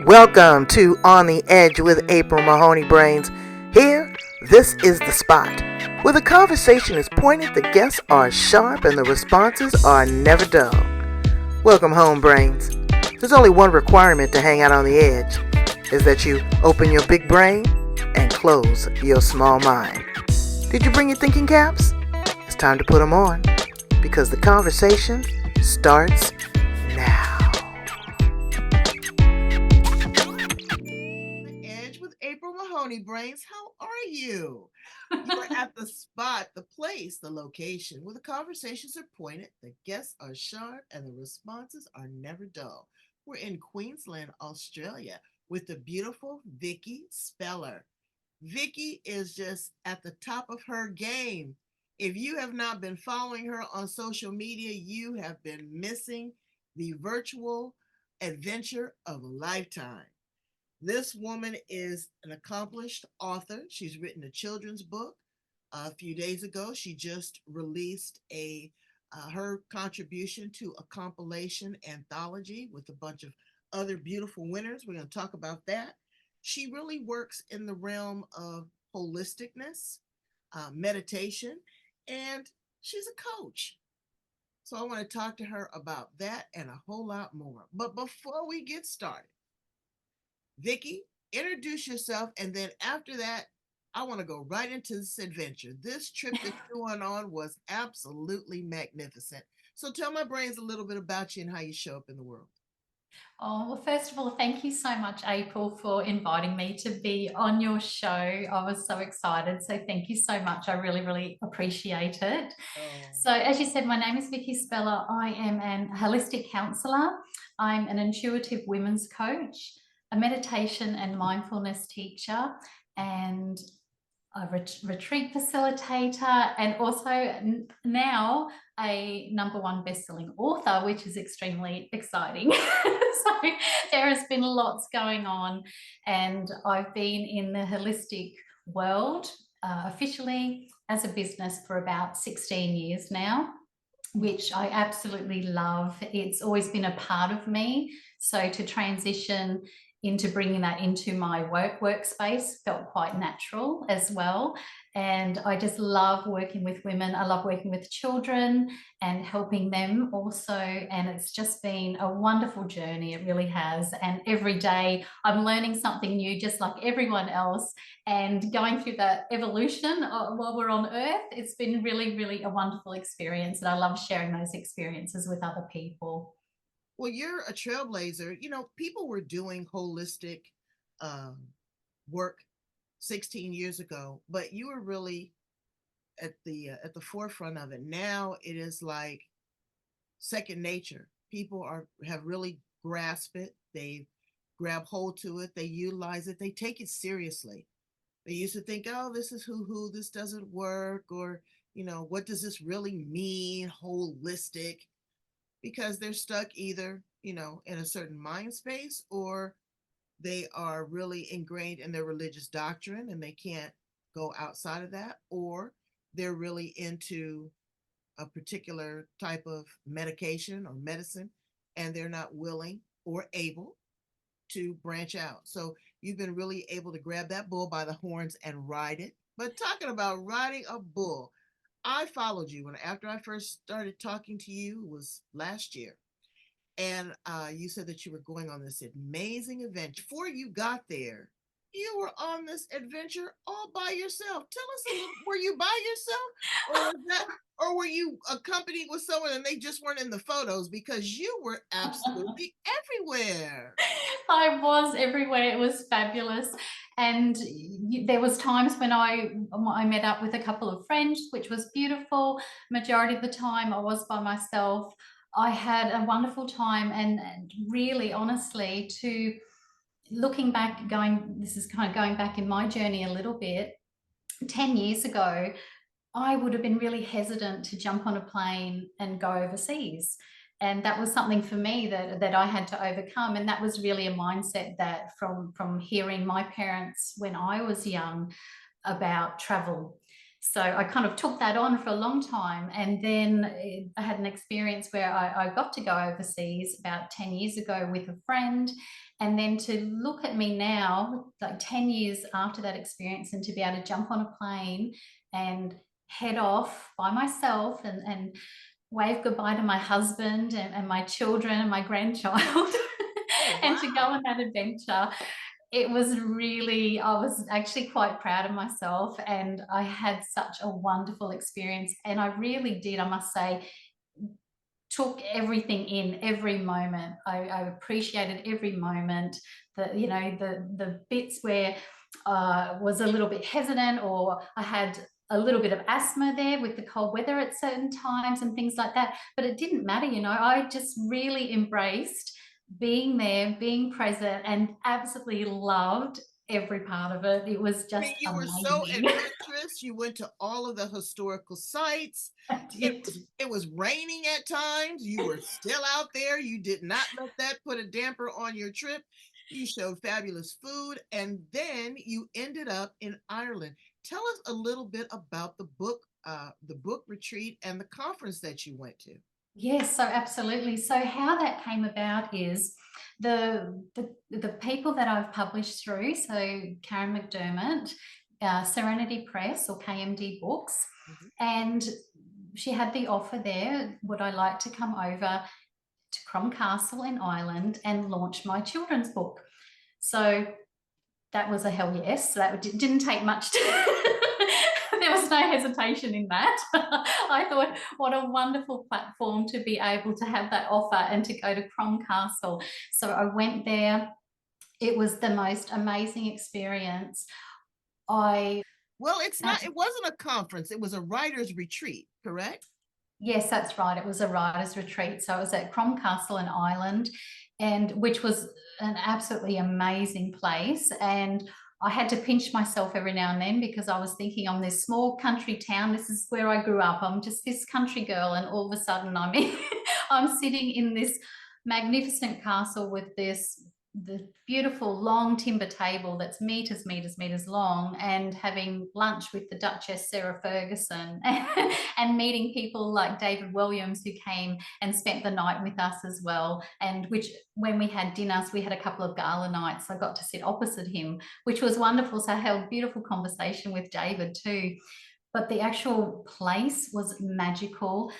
Welcome to On the Edge with April Mahoney Brains. Here, this is the spot where the conversation is pointed, the guests are sharp, and the responses are never dull. Welcome home, Brains. There's only one requirement to hang out on the edge, is that you open your big brain and close your small mind. Did you bring your thinking caps? It's time to put them on, because the conversation starts now. Edge with April Mahoney Brains. How are you? You are at the spot, the place, the location where the conversations are pointed, the guests are sharp, and the responses are never dull. We're in Queensland, Australia, with the beautiful Vikki Speller. Vikki is just at the top of her game. If you have not been following her on social media, you have been missing the virtual adventure of a lifetime. This woman is an accomplished author. She's written a children's book. A few days ago, she just released her contribution to a compilation anthology with a bunch of other beautiful winners. We're going to talk about that. She really works in the realm of holisticness, meditation, and she's a coach. So I want to talk to her about that and a whole lot more. But before we get started, Vikki, introduce yourself, and then after that, I want to go right into this adventure. This trip that you went on was absolutely magnificent. So tell my brains a little bit about you and how you show up in the world. Oh, well, first of all, thank you so much, April, for inviting me to be on your show. I was so excited. So thank you so much. I really, really appreciate it. Oh. So, as you said, my name is Vikki Speller. I am an holistic counselor. I'm an intuitive women's coach, a meditation and mindfulness teacher, and a retreat facilitator, and also now a #1 best-selling author, which is extremely exciting. So there has been lots going on, and I've been in the holistic world officially as a business for about 16 years now, which I absolutely love. It's always been a part of me. So to transition into bringing that into my workspace felt quite natural as well. And I just love working with women. I love working with children and helping them also. And it's just been a wonderful journey. It really has. And every day I'm learning something new, just like everyone else, and going through that evolution while we're on Earth. It's been really, really a wonderful experience. And I love sharing those experiences with other people. Well, you're a trailblazer. You know, people were doing holistic um, work 16 years ago, but you were really at the forefront of it. Now it is like second nature. People are have really grasped it. They grab hold to it. They utilize it. They take it seriously. They used to think, oh, this is hoo-hoo, this doesn't work, or, what does this really mean, holistic? Because they're stuck either, in a certain mind space, or they are really ingrained in their religious doctrine and they can't go outside of that, or they're really into a particular type of medication or medicine and they're not willing or able to branch out. So you've been really able to grab that bull by the horns and ride it. But talking about riding a bull, I followed you when after I first started talking to you was last year. And you said that you were going on this amazing adventure. Before you got there, you were on this adventure all by yourself. Tell us a little. Were you by yourself, or was that, or were you accompanied with someone and they just weren't in the photos because you were absolutely everywhere? I was everywhere. It was fabulous. And there was times when I met up with a couple of friends, which was beautiful. Majority of the time I was by myself. I had a wonderful time, and really honestly, to looking back, going this is kind of going back in my journey a little bit. 10 years ago, I would have been really hesitant to jump on a plane and go overseas. And that was something for me that I had to overcome. And that was really a mindset that from hearing my parents when I was young about travel. So I kind of took that on for a long time. And then I had an experience where I got to go overseas about 10 years ago with a friend. And then to look at me now, like 10 years after that experience, and to be able to jump on a plane and head off by myself and wave goodbye to my husband and my children and my grandchild Oh, and to go wow. on that adventure. It was really, I was actually quite proud of myself, and I had such a wonderful experience. And I really did, I must say, took everything in, every moment. I appreciated every moment. The bits where was a little bit hesitant, or I had a little bit of asthma there with the cold weather at certain times and things like that. But it didn't matter, I just really embraced being there, being present, and absolutely loved every part of it. It was I mean, just you were so amazing. adventurous. You went to all of the historical sites. I did. It was raining at times. You were still out there. You did not let that put a damper on your trip. You showed fabulous food, and then you ended up in Ireland. Tell us a little bit about the book retreat and the conference that you went to. Yes, so absolutely. So how that came about is the people that I've published through. So Karen McDermott, Serenity Press or KMD Books, Mhm. and she had the offer there. Would I like to come over to Crom Castle in Ireland and launch my children's book? So that was a hell yes. That didn't take much there was no hesitation in that. I thought, what a wonderful platform to be able to have that offer and to go to Crom Castle. So I went there. It was the most amazing experience. I Well, it wasn't a conference, it was a writer's retreat, correct? Yes, that's right. It was a writer's retreat. So it was at Crom Castle in Ireland, and which was an absolutely amazing place. And I had to pinch myself every now and then because I was thinking, I'm this small country town. This is where I grew up. I'm just this country girl, and all of a sudden I'm sitting in this magnificent castle with the beautiful long timber table that's meters long, and having lunch with the Duchess Sarah Ferguson and meeting people like David Williams, who came and spent the night with us as well. And which, when we had dinners, we had a couple of gala nights. I got to sit opposite him, which was wonderful. So I held a beautiful conversation with David too. But the actual place was magical.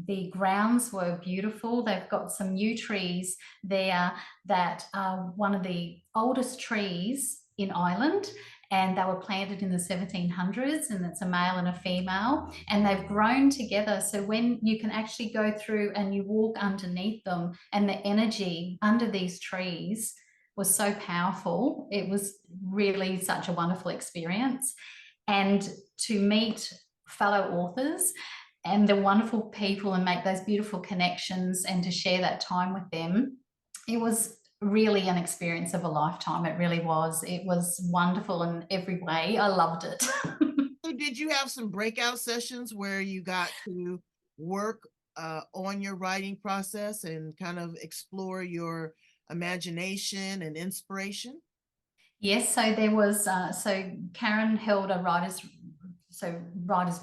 The grounds were beautiful. They've got some yew trees there that are one of the oldest trees in Ireland, and they were planted in the 1700s, and it's a male and a female, and they've grown together. So when you can actually go through and you walk underneath them, and the energy under these trees was so powerful, it was really such a wonderful experience. And to meet fellow authors and the wonderful people and make those beautiful connections and to share that time with them, it was really an experience of a lifetime. It really was. It was wonderful in every way. I loved it. So did you have some breakout sessions where you got to work on your writing process and kind of explore your imagination and inspiration? Yes, so there was so Karen held a writers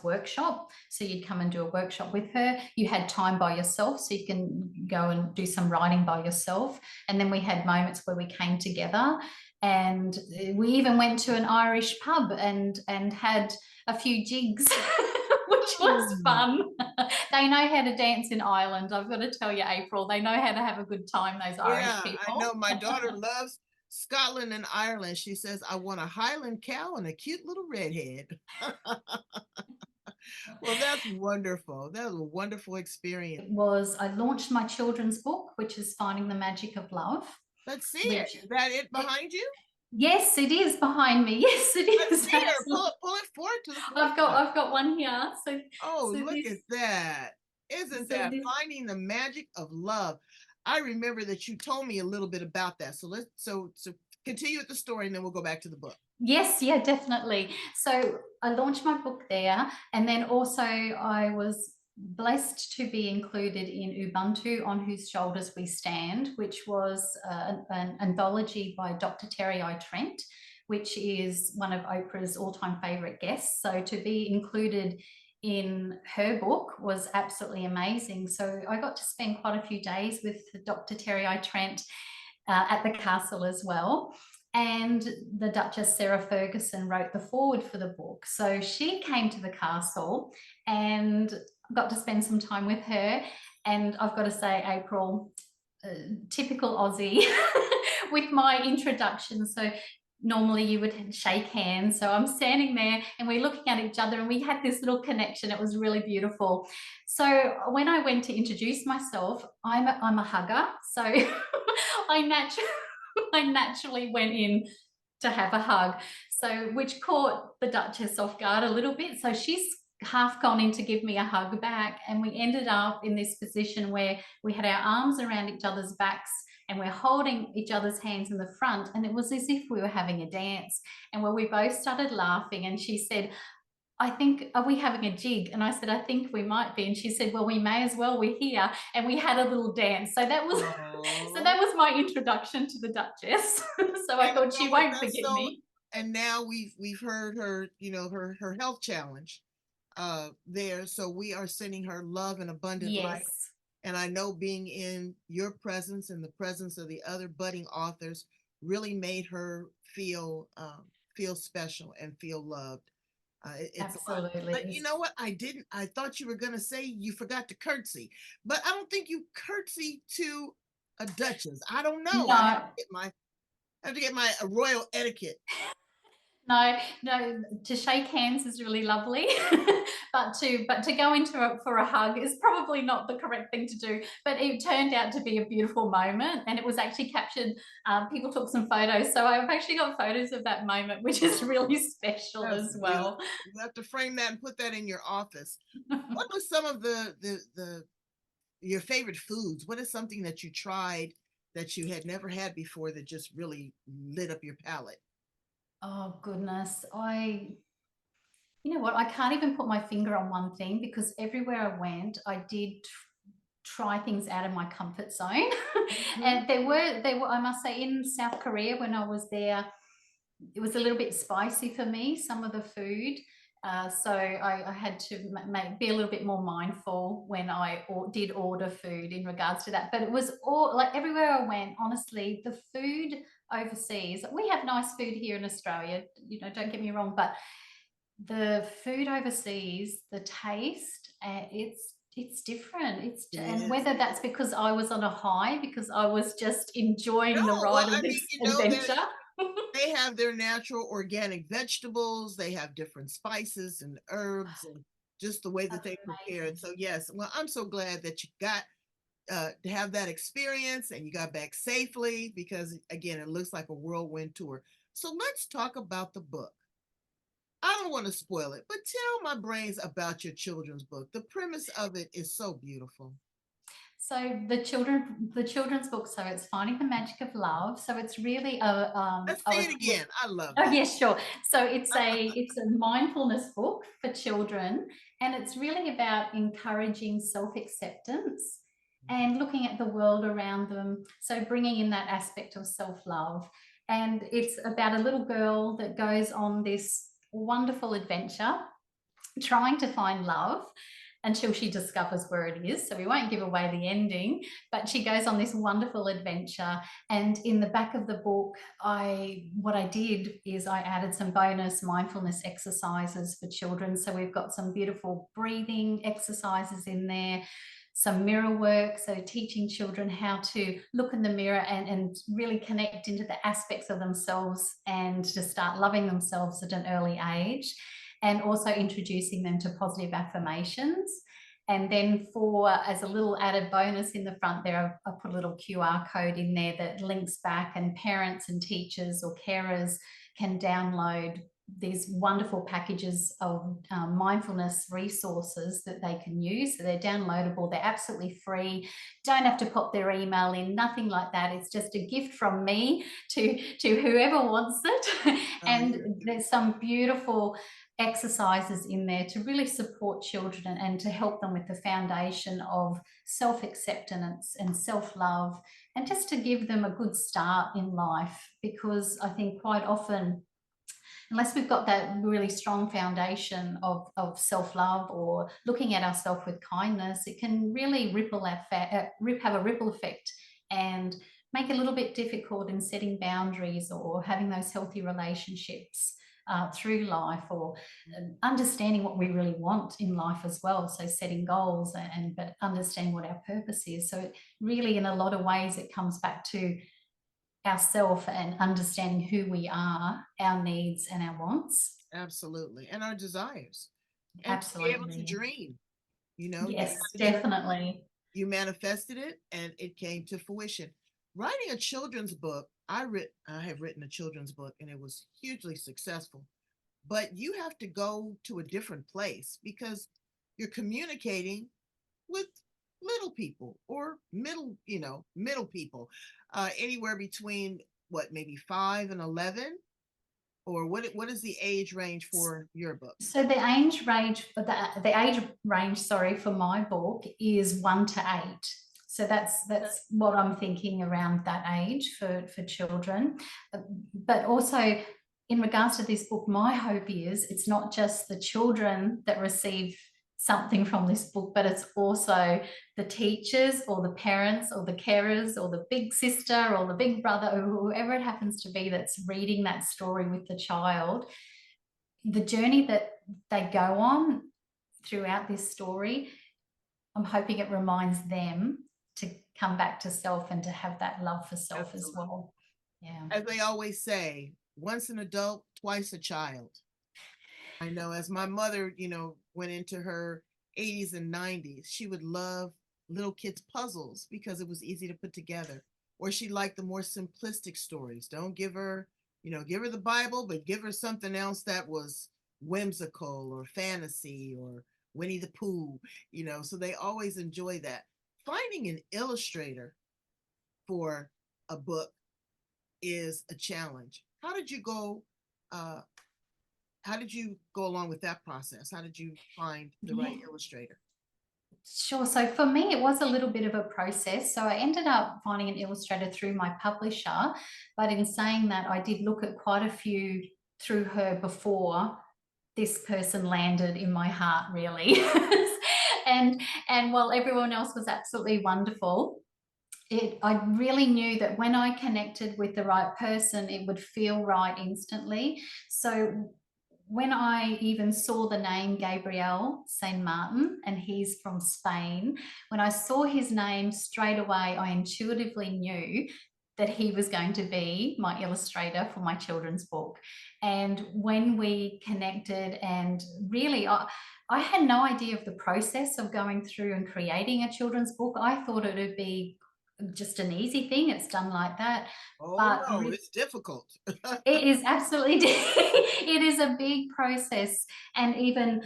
workshop. So you'd come and do a workshop with her. You had time by yourself, so you can go and do some writing by yourself. And then we had moments where we came together, and we even went to an Irish pub and had a few jigs. Which was Hmm. fun. They know how to dance in Ireland. I've got to tell you, April, they know how to have a good time, those Irish Yeah, I know people. my daughter loves Scotland and Ireland. She says, I want a Highland cow and a cute little redhead. Well, that's wonderful. That was a wonderful experience. I launched my children's book, which is Finding the Magic of Love, Let's see it. which Is that it it, behind you? yes, it is behind me. Yes, it Let's is. see her. Absolutely. Pull it forward to the I've got forefront. I've got one here. So Oh, so look this at that. Isn't so that this finding the magic of love? I remember that you told me a little bit about that. So continue with the story and then we'll go back to the book. Yes, yeah, definitely. So I launched my book there, and then also I was blessed to be included in Ubuntu, On Whose Shoulders We Stand, which was an anthology by Dr. Terry I. Trent, which is one of Oprah's all-time favorite guests. So to be included in her book was absolutely amazing. So I got to spend quite a few days with Dr. Terry I. Trent, at the castle as well. And the Duchess Sarah Ferguson wrote the foreword for the book. So she came to the castle and got to spend some time with her. And I've got to say, April, typical Aussie with my introduction. So normally you would shake hands. So I'm standing there and we're looking at each other and we had this little connection. It was really beautiful. So when I went to introduce myself, I'm a hugger. So I, I naturally went in to have a hug. So which caught the Duchess off guard a little bit. So she's half gone in to give me a hug back, and we ended up in this position where we had our arms around each other's backs and we're holding each other's hands in the front, and it was as if we were having a dance. And where we both started laughing, and she said, I think, are we having a jig? And I said, I think we might be. And she said, well, we may as well, we're here. And we had a little dance. So that was so that was my introduction to the Duchess. So I And you thought know she what? won't That's forget so. me. And now we've heard her, you know, her health challenge there. So we are sending her love and abundant light. Yes, And I know being in your presence and the presence of the other budding authors really made her feel special and feel loved. It's a lot. But you absolutely. know what? I didn't. I thought you were going to say you forgot to curtsy, but I don't think you curtsy to a duchess. I don't know. No, I have to get my royal etiquette. no, no. To shake hands is really lovely, but to go into for a hug is probably not the correct thing to do. But it turned out to be a beautiful moment, and it was actually captured. People took some photos, so I've actually got photos of that moment, which is really special That's as beautiful. well. You have to frame that and put that in your office. What was some of the your favorite foods? What is something that you tried that you had never had before that just really lit up your palate? Oh goodness, you know what? I can't even put my finger on one thing because everywhere I went, I did try things out of my comfort zone. Mhm. And there were, I must say, in South Korea when I was there, it was a little bit spicy for me, some of the food. So I had to be a little bit more mindful when I did order food in regards to that. But it was all like everywhere I went, honestly, the food overseas, we have nice food here in Australia, you know, don't get me wrong, but the food overseas, the taste, it's different. It And is. whether that's because I was on a high, because I was just enjoying the No, well, ride of I mean, this you know, adventure. they have their natural organic vegetables, they have different spices and herbs and just the way that they prepare it. Amazing. So yes, well, I'm so glad that you got to have that experience and you got back safely because again, it looks like a whirlwind tour. So let's talk about the book. I don't want to spoil it, but tell my brains about your children's book. The premise of it is so beautiful. So the children's book. So it's Finding the Magic of Love. So it's really a Let's say it again. I love oh that. yes, sure. So it's a mindfulness book for children, and it's really about encouraging self-acceptance and looking at the world around them. So bringing in that aspect of self-love, and it's about a little girl that goes on this wonderful adventure trying to find love until she discovers where it is. So we won't give away the ending, but she goes on this wonderful adventure. And in the back of the book, what I did is I added some bonus mindfulness exercises for children. So we've got some beautiful breathing exercises in there, some mirror work, so teaching children how to look in the mirror and really connect into the aspects of themselves and to start loving themselves at an early age, and also introducing them to positive affirmations. And then as a little added bonus in the front there, I put a little QR code in there that links back, and parents and teachers or carers can download these wonderful packages of mindfulness resources that they can use. So they're downloadable, they're absolutely free, don't have to pop their email in, nothing like that. It's just a gift from me to whoever wants it. Oh, And you're there's some beautiful exercises in there to really support children and to help them with the foundation of self-acceptance and self-love, and just to give them a good start in life, because I think quite often, unless we've got that really strong foundation of self-love or looking at ourselves with kindness, it can really have a ripple effect and make it a little bit difficult in setting boundaries or having those healthy relationships through life, or understanding what we really want in life as well. So setting goals and but understanding what our purpose is. So it really, in a lot of ways, it comes back to ourself and understanding who we are, our needs and our wants. Absolutely. And our desires. And to be able to Absolutely. dream. You Yes, had the dream, definitely. you manifested it, and it came to fruition. Writing a children's book, I have written a children's book, and it was hugely successful. But you have to go to a different place because you're communicating with little people or middle people, anywhere between what, maybe 5 and 11, or what is the age range for your book? So the age range, sorry, for my book is 1 to 8. So that's what I'm thinking around that age for children. But also, in regards to this book, my hope is it's not just the children that receive something from this book, but it's also the teachers or the parents or the carers or the big sister or the big brother or whoever it happens to be that's reading that story with the child. The journey that they go on throughout this story, I'm hoping it reminds them to come back to self and to have that love for self as Absolutely. well. Yeah. As they always say, once an adult, twice a child. I know, as my mother, went into her 80s and 90s, she would love little kids' puzzles because it was easy to put together. Or she liked the more simplistic stories. Don't give her, give her the Bible, but give her something else that was whimsical or fantasy or Winnie the Pooh. So they always enjoy that. Finding an illustrator for a book is a challenge. Uh, how did you go along with that process? How did you find the Yeah. right illustrator? Sure. So for me, it was a little bit of a process. So I ended up finding an illustrator through my publisher. But in saying that, I did look at quite a few through her before this person landed in my heart, really. And while everyone else was absolutely wonderful, I really knew that when I connected with the right person, it would feel right instantly. So when I even saw the name Gabriel Saint Martin, and he's from Spain, when I saw his name straight away, I intuitively knew that he was going to be my illustrator for my children's book. And when we connected, and really, I had no idea of the process of going through and creating a children's book. I thought it would be just an easy thing. It's done like that. Oh But no, it's difficult. it is absolutely, it is a big process. And even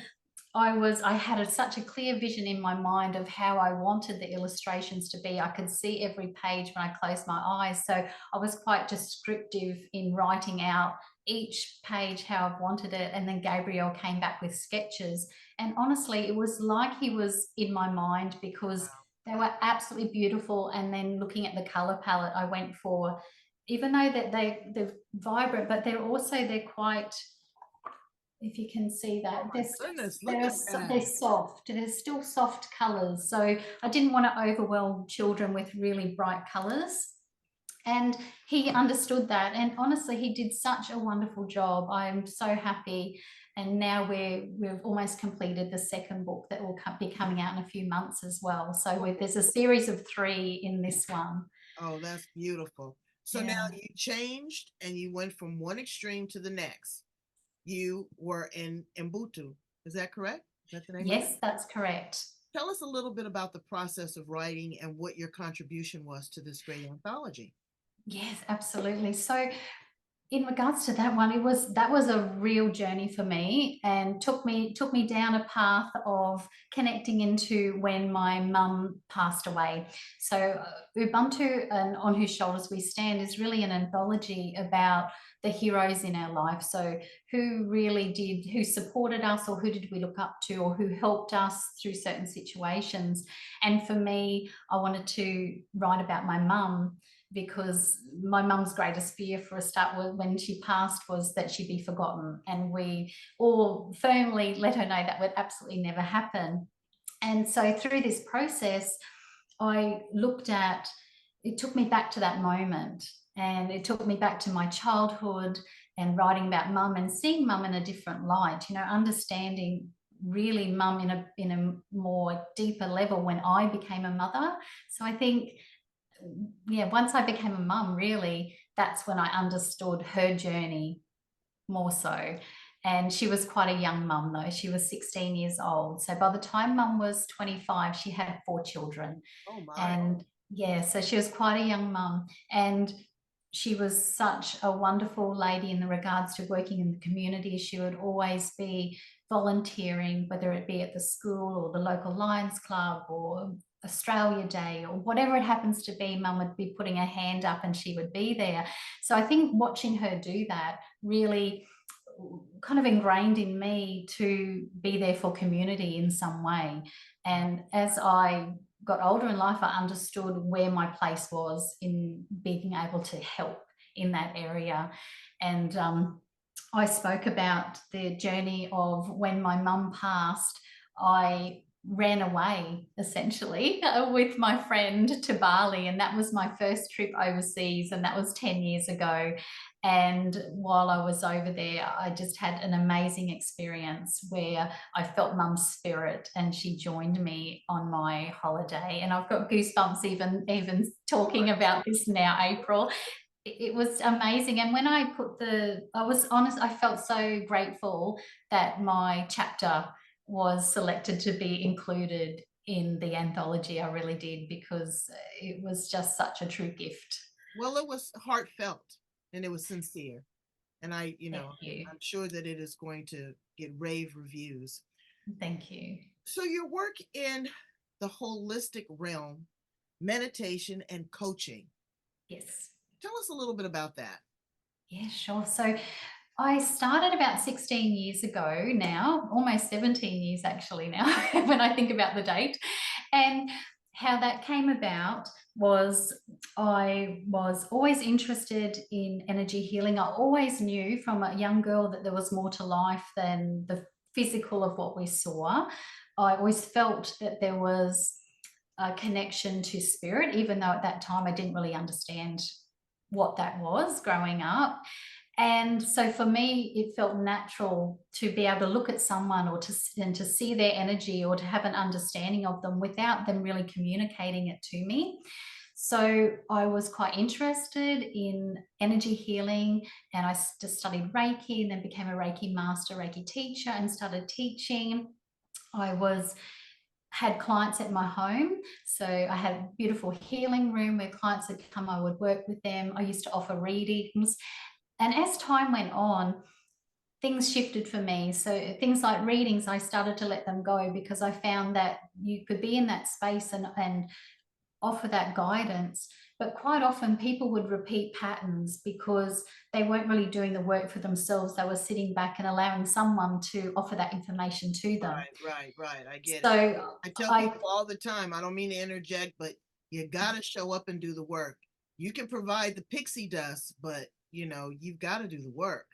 I had such a clear vision in my mind of how I wanted the illustrations to be. I could see every page when I closed my eyes. So I was quite descriptive in writing out each page how I wanted it. And then Gabriel came back with sketches. And honestly, it was like he was in my mind because they were absolutely beautiful. And then looking at the color palette, I went for, even though that they're vibrant, but they're quite, if you can see Oh that, my goodness, look they're at they're that. soft. They're still soft colors. So I didn't want to overwhelm children with really bright colors. And he understood that. And honestly, he did such a wonderful job. I'm so happy. And now we've almost completed the second book that will be coming out in a few months as well. So there's a series of 3 in this one. Oh, that's beautiful. So now Yeah. you changed and you went from one extreme to the next. You were in Mbutu. Is that correct? Is that the name of it? Yes, that's correct. Tell us a little bit about the process of writing and what your contribution was to this great anthology. Yes, absolutely. So in regards to that one, that was a real journey for me, and took me down a path of connecting into when my mum passed away. So Ubuntu and On Whose Shoulders We Stand is really an anthology about the heroes in our life. So who supported us, or who did we look up to, or who helped us through certain situations. And for me, I wanted to write about my mum, because my mum's greatest fear for a start when she passed was that she'd be forgotten. And we all firmly let her know that would absolutely never happen. And so through this process, I looked at it took me back to that moment, and it took me back to my childhood and writing about mum and seeing mum in a different light, you know, understanding really mum in a more deeper level when I became a mother. So I think, yeah, once I became a mum, really, that's when I understood her journey more so. And she was quite a young mum, though. She was 16 years old. So by the time mum was 25, she had 4 children. Oh my. And yeah, so she was quite a young mum. And she was such a wonderful lady in the regards to working in the community. She would always be volunteering, whether it be at the school or the local Lions Club or Australia Day or whatever it happens to be. Mum would be putting her hand up and she would be there. So I think watching her do that really kind of ingrained in me to be there for community in some way. And as I got older in life, I understood where my place was in being able to help in that area. And I spoke about the journey of when my mum passed. I ran away essentially with my friend to Bali, and that was my first trip overseas, and that was 10 years ago. And while I was over there, I just had an amazing experience where I felt mum's spirit and she joined me on my holiday. And I've got goosebumps even talking about this now, April. It was amazing. And when I was honest, I felt so grateful that my chapter was selected to be included in the anthology. I really did, because it was just such a true gift. Well, it was heartfelt and it was sincere. And Thank you. I'm sure that it is going to get rave reviews. Thank you. So, your work in the holistic realm, meditation and coaching. Yes. Tell us a little bit about that. Yeah, sure. So I started about 16 years ago now, almost 17 years actually now, when I think about the date. And how that came about was I was always interested in energy healing. I always knew from a young girl that there was more to life than the physical of what we saw. I always felt that there was a connection to spirit, even though at that time I didn't really understand what that was growing up. And so for me, it felt natural to be able to look at someone and to see their energy or to have an understanding of them without them really communicating it to me. So I was quite interested in energy healing, and I just studied Reiki and then became a Reiki master, Reiki teacher, and started teaching. I was had clients at my home. So I had a beautiful healing room where clients would come, I would work with them. I used to offer readings. And as time went on, things shifted for me. So things like readings, I started to let them go because I found that you could be in that space and offer that guidance. But quite often people would repeat patterns because they weren't really doing the work for themselves. They were sitting back and allowing someone to offer that information to them. Right. I get it. So I tell I people all the time, I don't mean to interject, but you got to show up and do the work. You can provide the pixie dust, but you've got to do the work.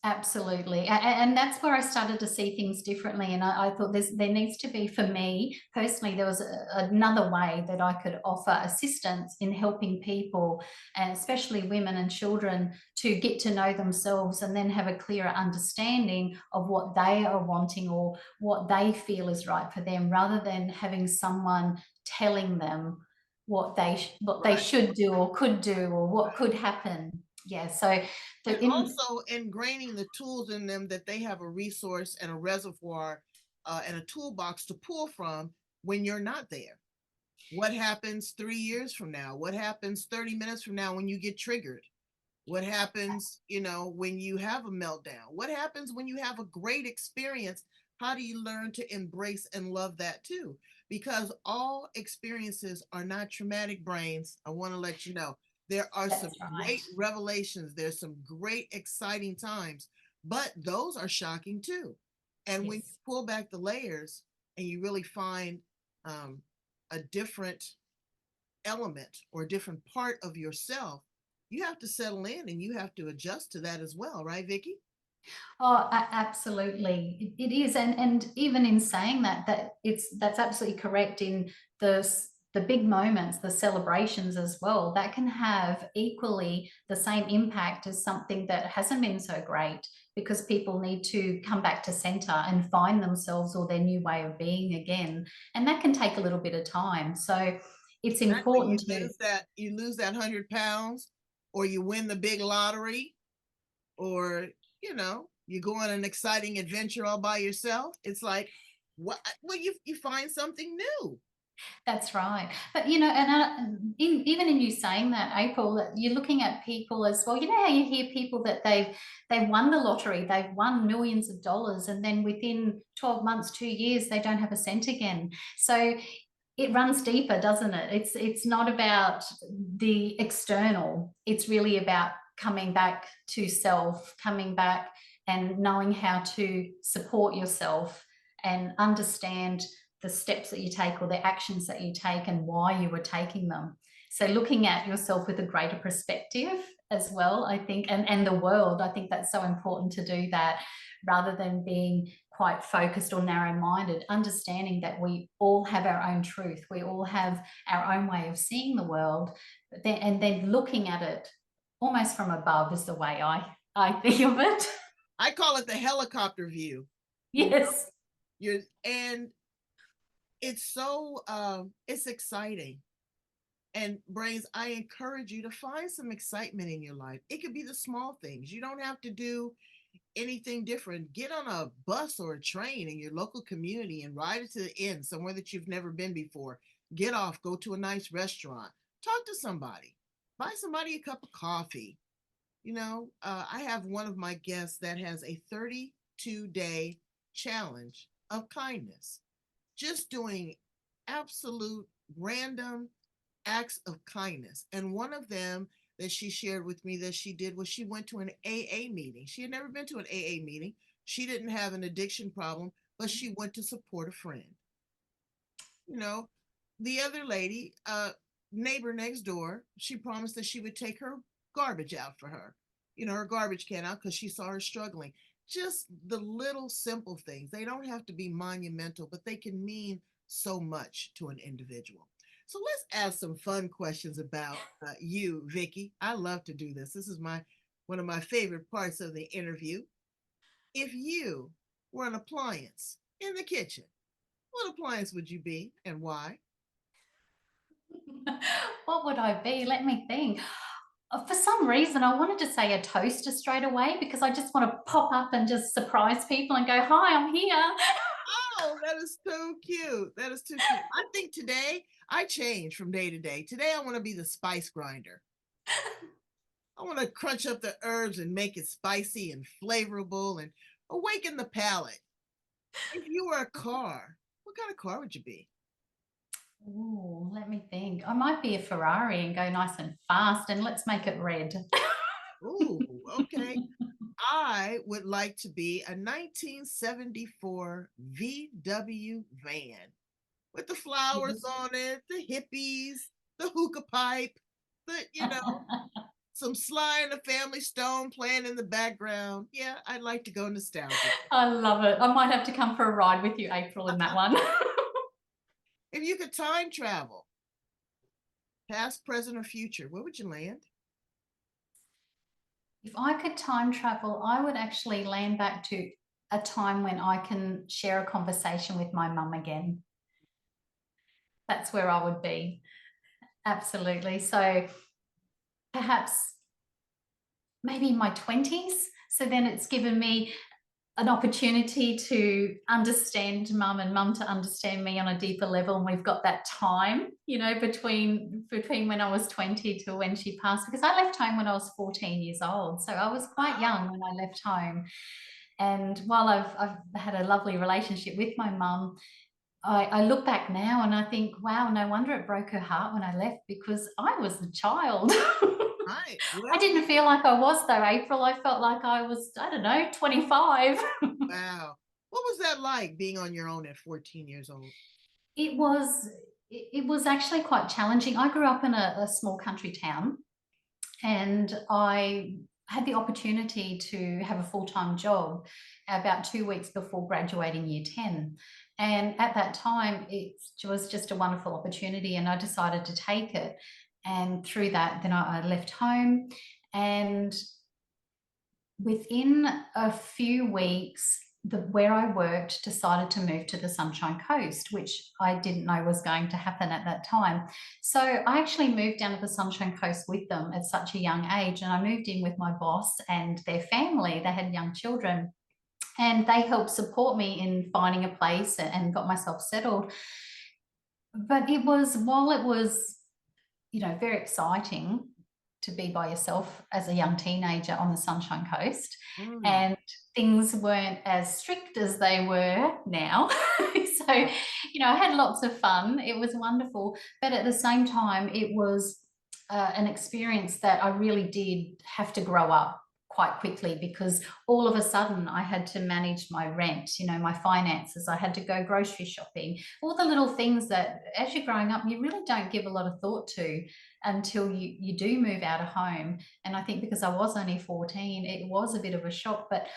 Absolutely. And that's where I started to see things differently. And I thought there needs to be, for me personally, there was another way that I could offer assistance in helping people, and especially women and children, to get to know themselves and then have a clearer understanding of what they are wanting or what they feel is right for them, rather than having someone telling them what they Right. should do or could do or what could happen. Yeah. So And the in also ingraining the tools in them that they have a resource and a reservoir and a toolbox to pull from when you're not there. What happens 3 years from now? What happens 30 minutes from now when you get triggered? What happens, when you have a meltdown? What happens when you have a great experience? How do you learn to embrace and love that too? Because all experiences are not traumatic brains. I want to let you know there are some That's right. great revelations, there's some great exciting times, but those are shocking too. And when you Yes. pull back the layers and you really find um, a different element or a different part of yourself, you have to settle in and you have to adjust to that as well, right, Vikki? Oh, absolutely. It is. And even in saying that, that's absolutely correct in the the big moments, the celebrations as well, that can have equally the same impact as something that hasn't been so great, because people need to come back to center and find themselves or their new way of being again. And that can take a little bit of time. So it's Exactly. important to, You lose that 100 pounds, or you win the big lottery, or you go on an exciting adventure all by yourself. It's like, what? Well, you find something new. that's right. But, even in you saying that, April, that you're looking at people as well. You know how you hear people that they've won the lottery, they've won millions of dollars, and then within 12 months, 2 years, they don't have a cent again. So it runs deeper, doesn't it? It's not about the external. It's really about coming back to self, coming back and knowing how to support yourself and understand the steps that you take or the actions that you take and why you were taking them. So looking at yourself with a greater perspective as well, I think, and the world, I think that's so important to do that, rather than being quite focused or narrow-minded, understanding that we all have our own truth, we all have our own way of seeing the world, and then looking at it almost from above is the way I think of it. I call it the helicopter view. Yes. And it's so it's exciting. And Brains, I encourage you to find some excitement in your life. It could be the small things. You don't have to do anything different. Get on a bus or a train in your local community and ride it to the end, somewhere that you've never been before. Get off, go to a nice restaurant, talk to somebody, buy somebody a cup of coffee. I have one of my guests that has a 32-day challenge of kindness, just doing absolute random acts of kindness. And one of them that she shared with me that she did was she went to an AA meeting. She had never been to an AA meeting. She didn't have an addiction problem, but she went to support a friend. You know, the other lady, neighbor next door, she promised that she would take her garbage out for her, her garbage can out, because she saw her struggling. Just the little simple things. They don't have to be monumental, but they can mean so much to an individual. So let's ask some fun questions about you, Vikki. I love to do this. This is one of my favorite parts of the interview. If you were an appliance in the kitchen, what appliance would you be and why? What would I be? Let me think. For some reason, I wanted to say a toaster straight away, because I just want to pop up and just surprise people and go, "Hi, I'm here." Oh, that is so cute. That is too cute. I think today I change from day to day. Today I want to be the spice grinder. I want to crunch up the herbs and make it spicy and flavorful and awaken the palate. If you were a car, what kind of car would you be? Ooh, let me think. I might be a Ferrari and go nice and fast, and let's make it red. Ooh, okay. I would like to be a 1974 VW van with the flowers on it, the hippies, the hookah pipe, some Sly and the Family Stone playing in the background. Yeah, I'd like to go nostalgic. I love it. I might have to come for a ride with you, April, in that one. If you could time travel, past, present, or future, where would you land? If I could time travel, I would actually land back to a time when I can share a conversation with my mum again. That's where I would be. Absolutely. So perhaps maybe in my 20s. So then it's given me an opportunity to understand mum and mum to understand me on a deeper level. And we've got that time, between when I was 20 to when she passed, because I left home when I was 14 years old. So I was quite young when I left home. And while I've had a lovely relationship with my mum, I look back now and I think, wow, no wonder it broke her heart when I left, because I was a child. Right. I Well, didn't feel like I was though, April. I felt like I was, I don't know, 25. wow. What was that like being on your own at 14 years old? It was it was actually quite challenging. I grew up in a small country town, and I had the opportunity to have a full-time job about 2 weeks before graduating year 10. And at that time, it was just a wonderful opportunity, and I decided to take it. And through that, then I left home, and within a few weeks, where I worked decided to move to the Sunshine Coast, which I didn't know was going to happen at that time. So I actually moved down to the Sunshine Coast with them at such a young age. And I moved in with my boss and their family. They had young children, and they helped support me in finding a place and got myself settled. But while it was, very exciting to be by yourself as a young teenager on the Sunshine Coast, Mm, and things weren't as strict as they were now. So, I had lots of fun. It was wonderful. But at the same time, it was an experience that I really did have to grow up quite quickly, because all of a sudden I had to manage my rent, my finances. I had to go grocery shopping, all the little things that as you're growing up, you really don't give a lot of thought to until you do move out of home. And I think because I was only 14, it was a bit of a shock, but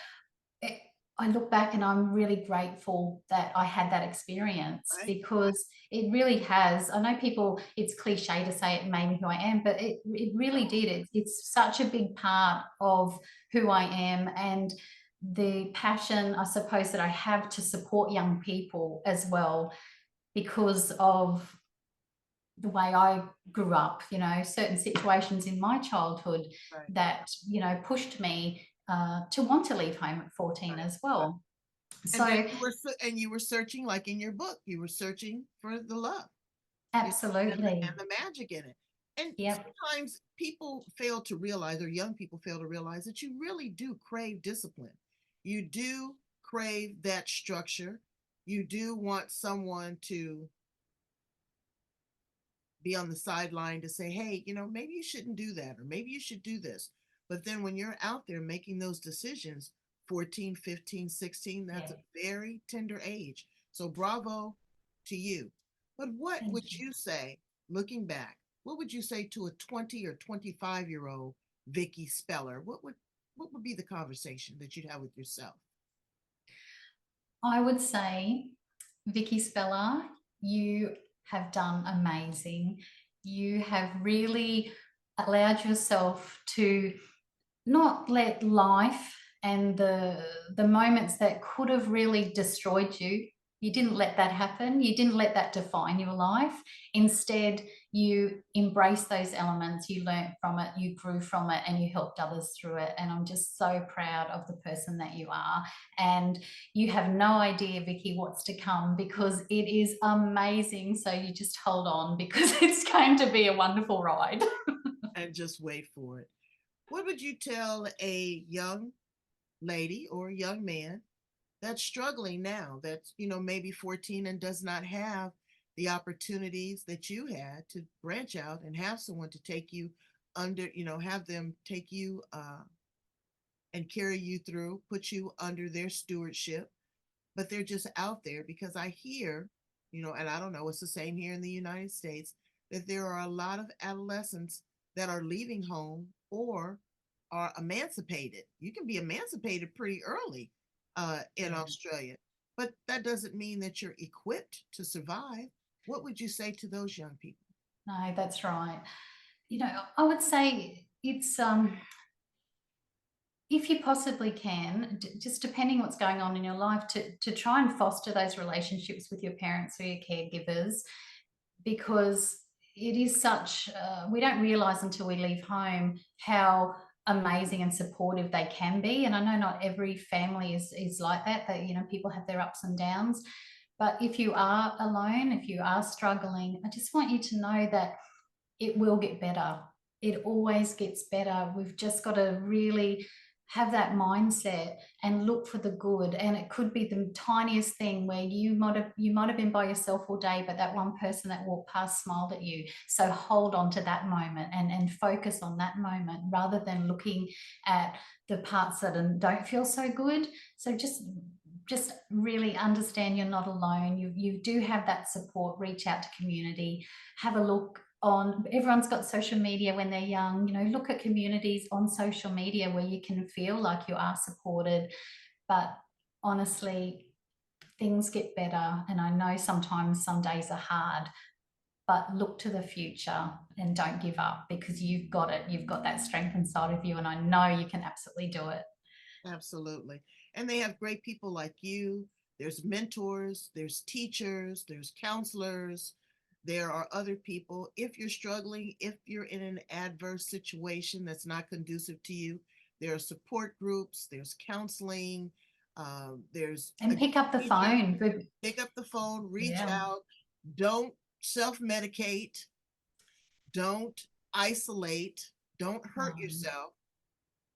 it, I look back and I'm really grateful that I had that experience, right, because it really has. I know people, it's cliche to say it made me who I am, but it really did. It's such a big part of who I am, and the passion, I suppose, that I have to support young people as well, because of the way I grew up, certain situations in my childhood right, that, pushed me to want to leave home at 14 right. as well. And then So, you were searching, like in your book, you were searching for the love, and absolutely. the magic in it. And Yep. sometimes people fail to realize, or young people fail to realize, that you really do crave discipline. You do crave that structure. You do want someone to be on the sideline to say, hey, maybe you shouldn't do that, or maybe you should do this. But then when you're out there making those decisions, 14, 15, 16, that's Yeah. a very tender age. So bravo to you. But what Thank would you. you say, looking back, what would you say to a 20 or 25-year-old Vikki Speller? What would be the conversation that you'd have with yourself? I would say, Vikki Speller, you have done amazing. You have really allowed yourself to not let life and the moments that could have really destroyed you, you didn't let that happen. You didn't let that define your life. Instead, you embraced those elements, you learnt from it, you grew from it, and you helped others through it. And I'm just so proud of the person that you are. And you have no idea, Vikki, what's to come, because it is amazing. So you just hold on, because it's going to be a wonderful ride. And just wait for it. What would you tell a young lady or a young man that's struggling now, that's maybe 14 and does not have the opportunities that you had to branch out and have someone to take you under, have them take you and carry you through, put you under their stewardship, but they're just out there? Because I hear, and I don't know, it's the same here in the United States, that there are a lot of adolescents that are leaving home or are emancipated. You can be emancipated pretty early in Yeah. Australia, but that doesn't mean that you're equipped to survive. What would you say to those young people? No, that's right. I would say it's if you possibly can, just depending what's going on in your life, to try and foster those relationships with your parents or your caregivers, because it is such we don't realize until we leave home how amazing and supportive they can be. And I know not every family is like that, people have their ups and downs. But if you are alone, if you are struggling, I just want you to know that it will get better. It always gets better. We've just got to really have that mindset and look for the good. And it could be the tiniest thing where you might have been by yourself all day, but that one person that walked past smiled at you. So hold on to that moment and focus on that moment, rather than looking at the parts that don't feel so good. So just really understand you're not alone. You do have that support. Reach out to community, have a look everyone's got social media when they're young. Look at communities on social media where you can feel like you are supported. But honestly, things get better. And I know sometimes some days are hard, but look to the future and don't give up, because you've got it. You've got that strength inside of you. And I know you can absolutely do it. Absolutely. And they have great people like you. There's mentors, there's teachers, there's counselors. There are other people. If you're struggling, if you're in an adverse situation that's not conducive to you, there are support groups, there's counseling, there's And pick up the education. phone. Good. Pick up the phone, reach Yeah. out. Don't self medicate. Don't isolate. Don't hurt yourself.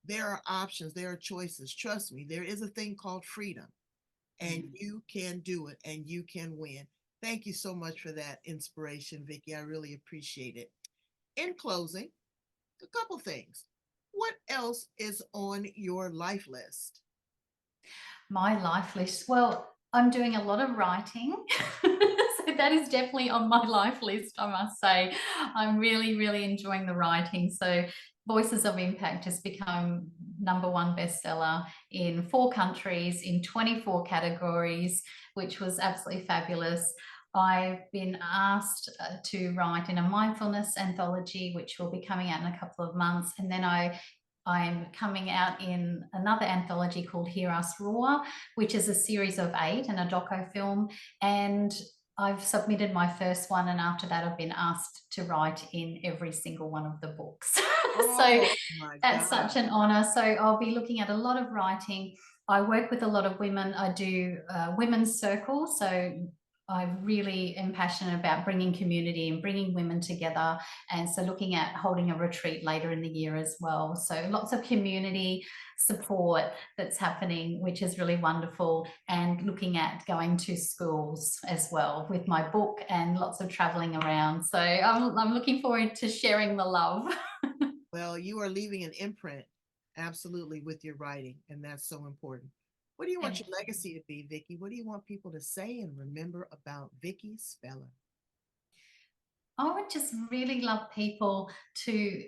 There are options, there are choices. Trust me, there is a thing called freedom, and you can do it and you can win. Thank you so much for that inspiration, Vikki. I really appreciate it. In closing, a couple things. What else is on your life list? My life list. Well, I'm doing a lot of writing. So that is definitely on my life list, I must say. I'm really, really enjoying the writing. So Voices of Impact has become #1 bestseller in 4 countries, in 24 categories, which was absolutely fabulous. I've been asked to write in a mindfulness anthology, which will be coming out in a couple of months. And then I'm coming out in another anthology called Hear Us Roar, which is a series of 8 and a doco film. And I've submitted my first one, and after that, I've been asked to write in every single one of the books. So Oh my that's God. such an honor. So I'll be looking at a lot of writing. I work with a lot of women. I do women's circles. So I really am passionate about bringing community and bringing women together. And so looking at holding a retreat later in the year as well. So lots of community support that's happening, which is really wonderful. And looking at going to schools as well with my book, and lots of traveling around. So I'm looking forward to sharing the love. Well, you are leaving an imprint absolutely with your writing, and that's so important. What do you want Thank your you. legacy to be, Vikki? What do you want people to say and remember about Vikki Speller? I would just really love people to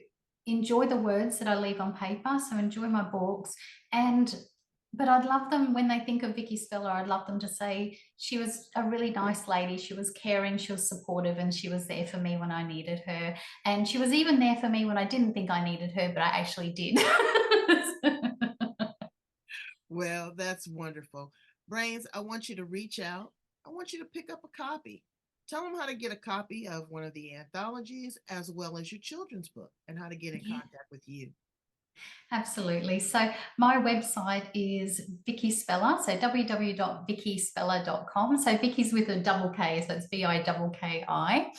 enjoy the words that I leave on paper. So enjoy my books. But I'd love them, when they think of Vikki Speller, I'd love them to say she was a really nice lady. She was caring, she was supportive, and she was there for me when I needed her. And she was even there for me when I didn't think I needed her, but I actually did. Well, that's wonderful. Brains, I want you to reach out. I want you to pick up a copy. Tell them how to get a copy of one of the anthologies as well as your children's book, and how to get in Yeah. contact with you. Absolutely. So my website is Vikki Speller, so www.vikkispeller.com. So Vicky's with a double K, so it's VIKKI.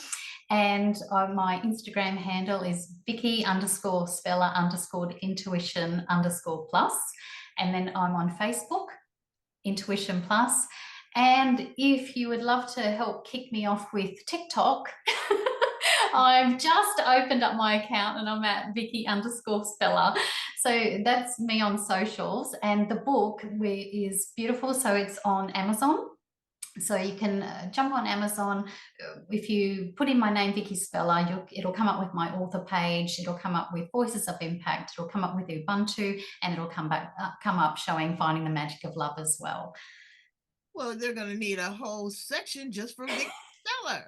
And my Instagram handle is Vikki_Speller_intuition_plus. And then I'm on Facebook, Intuition Plus. And if you would love to help kick me off with TikTok, I've just opened up my account and I'm at Vikki_Speller. So that's me on socials. And the book is beautiful. So it's on Amazon. So you can jump on Amazon. If you put in my name, Vikki Speller, it'll come up with my author page. It'll come up with Voices of Impact. It'll come up with Ubuntu, and it'll come up showing Finding the Magic of Love as well. Well, they're going to need a whole section just for Vikki Speller.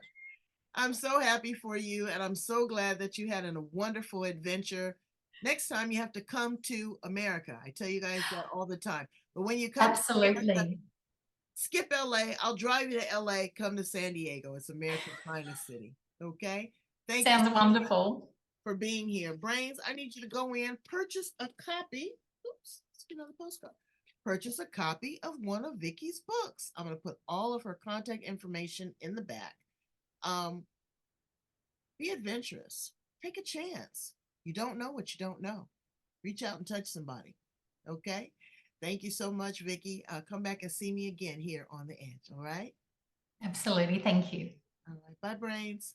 I'm so happy for you, and I'm so glad that you had a wonderful adventure. Next time you have to come to America. I tell you guys that all the time. But when you come to America, Absolutely. skip LA. I'll drive you to LA. Come to San Diego. It's America's finest city. Okay. Thank you Sounds so much wonderful. for being here. Brains, I need you to go in, purchase a copy. Oops, let's get another postcard. Purchase a copy of one of Vikki's books. I'm going to put all of her contact information in the back. Um, be adventurous. Take a chance. You don't know what you don't know. Reach out and touch somebody. Okay? Thank you so much, Vikki. Come back and see me again here on The Edge. All right? Absolutely. Thank you. All right. Bye, Brains.